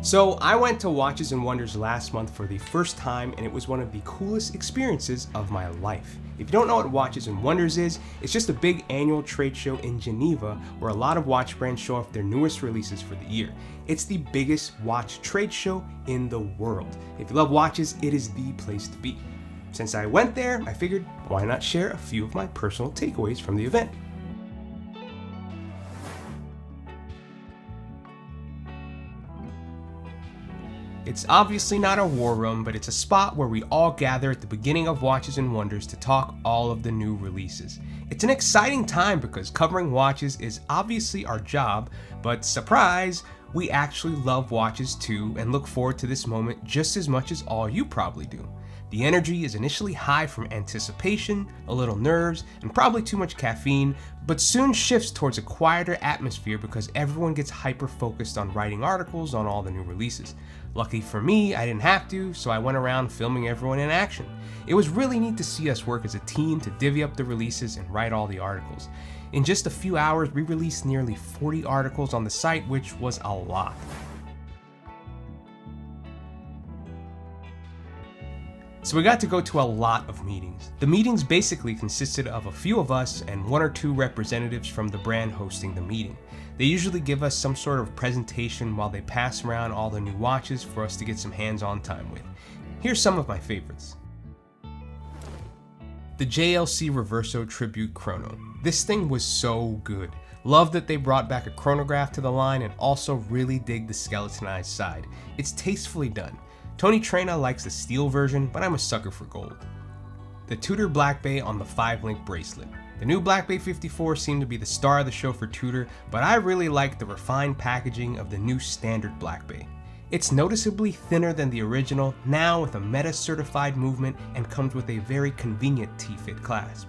So I went to Watches and Wonders last month for the first time, and it was one of the coolest experiences of my life. If you don't know what Watches and Wonders is, it's just a big annual trade show in Geneva where a lot of watch brands show off their newest releases for the year. It's the biggest watch trade show in the world. If you love watches, it is the place to be. Since I went there, I figured why not share a few of my personal takeaways from the event. It's obviously not a war room, but it's a spot where we all gather at the beginning of Watches and Wonders to talk all of the new releases. It's an exciting time because covering watches is obviously our job, but surprise, we actually love watches too and look forward to this moment just as much as all you probably do. The energy is initially high from anticipation, a little nerves, and probably too much caffeine, but soon shifts towards a quieter atmosphere because everyone gets hyper-focused on writing articles on all the new releases. Lucky for me, I didn't have to, so I went around filming everyone in action. It was really neat to see us work as a team to divvy up the releases and write all the articles. In just a few hours, we released nearly 40 articles on the site, which was a lot. So we got to go to a lot of meetings. The meetings basically consisted of a few of us and one or two representatives from the brand hosting the meeting. They usually give us some sort of presentation while they pass around all the new watches for us to get some hands-on time with. Here's some of my favorites. The JLC Reverso Tribute Chrono. This thing was so good. Love that they brought back a chronograph to the line and also really dig the skeletonized side. It's tastefully done. Tony Trena likes the steel version, but I'm a sucker for gold. The Tudor Black Bay on the 5-link bracelet. The new Black Bay 54 seemed to be the star of the show for Tudor, but I really like the refined packaging of the new standard Black Bay. It's noticeably thinner than the original, now with a Meta certified movement, and comes with a very convenient T-fit clasp.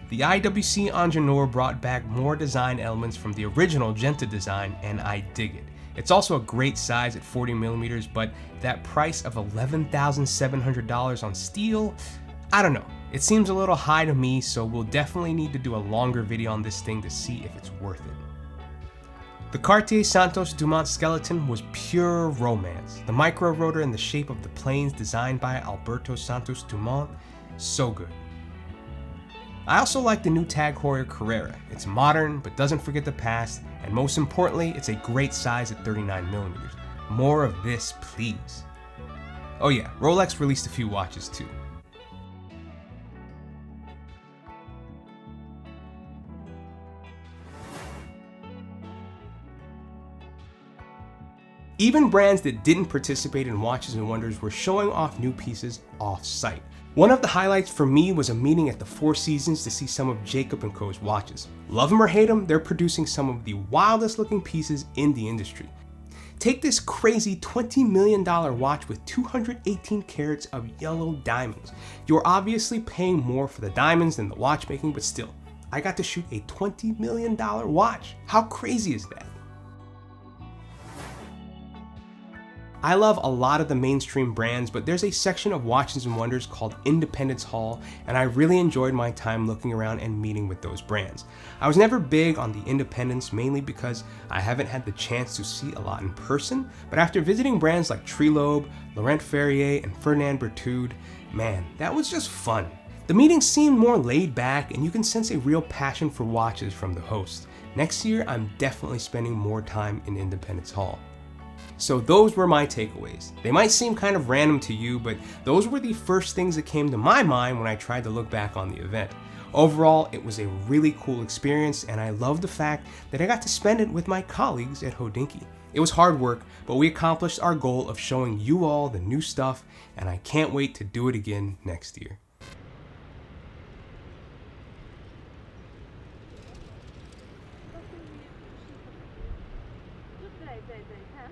The IWC Ingenieur brought back more design elements from the original Genta design, and I dig it. It's also a great size at 40mm, but that price of $11,700 on steel, I don't know. It seems a little high to me, so we'll definitely need to do a longer video on this thing to see if it's worth it. The Cartier Santos Dumont skeleton was pure romance. The micro rotor in the shape of the planes designed by Alberto Santos Dumont, so good. I also like the new Tag Heuer Carrera. It's modern, but doesn't forget the past, and most importantly, it's a great size at 39mm. More of this, please. Oh yeah, Rolex released a few watches too. Even brands that didn't participate in Watches and Wonders were showing off new pieces off-site. One of the highlights for me was a meeting at the Four Seasons to see some of Jacob & Co.'s watches. Love them or hate them, they're producing some of the wildest looking pieces in the industry. Take this crazy $20 million watch with 218 carats of yellow diamonds. You're obviously paying more for the diamonds than the watchmaking, but still, I got to shoot a $20 million watch. How crazy is that? I love a lot of the mainstream brands, but there's a section of Watches and Wonders called Independence Hall, and I really enjoyed my time looking around and meeting with those brands. I was never big on the independents, mainly because I haven't had the chance to see a lot in person, but after visiting brands like Trelobe, Laurent Ferrier, and Ferdinand Berthoud, man, that was just fun. The meeting seemed more laid back, and you can sense a real passion for watches from the host. Next year, I'm definitely spending more time in Independence Hall. So those were my takeaways. They might seem kind of random to you, but those were the first things that came to my mind when I tried to look back on the event. Overall, it was a really cool experience, and I love the fact that I got to spend it with my colleagues at Hodinkee. It was hard work, but we accomplished our goal of showing you all the new stuff, and I can't wait to do it again next year.对对对，看。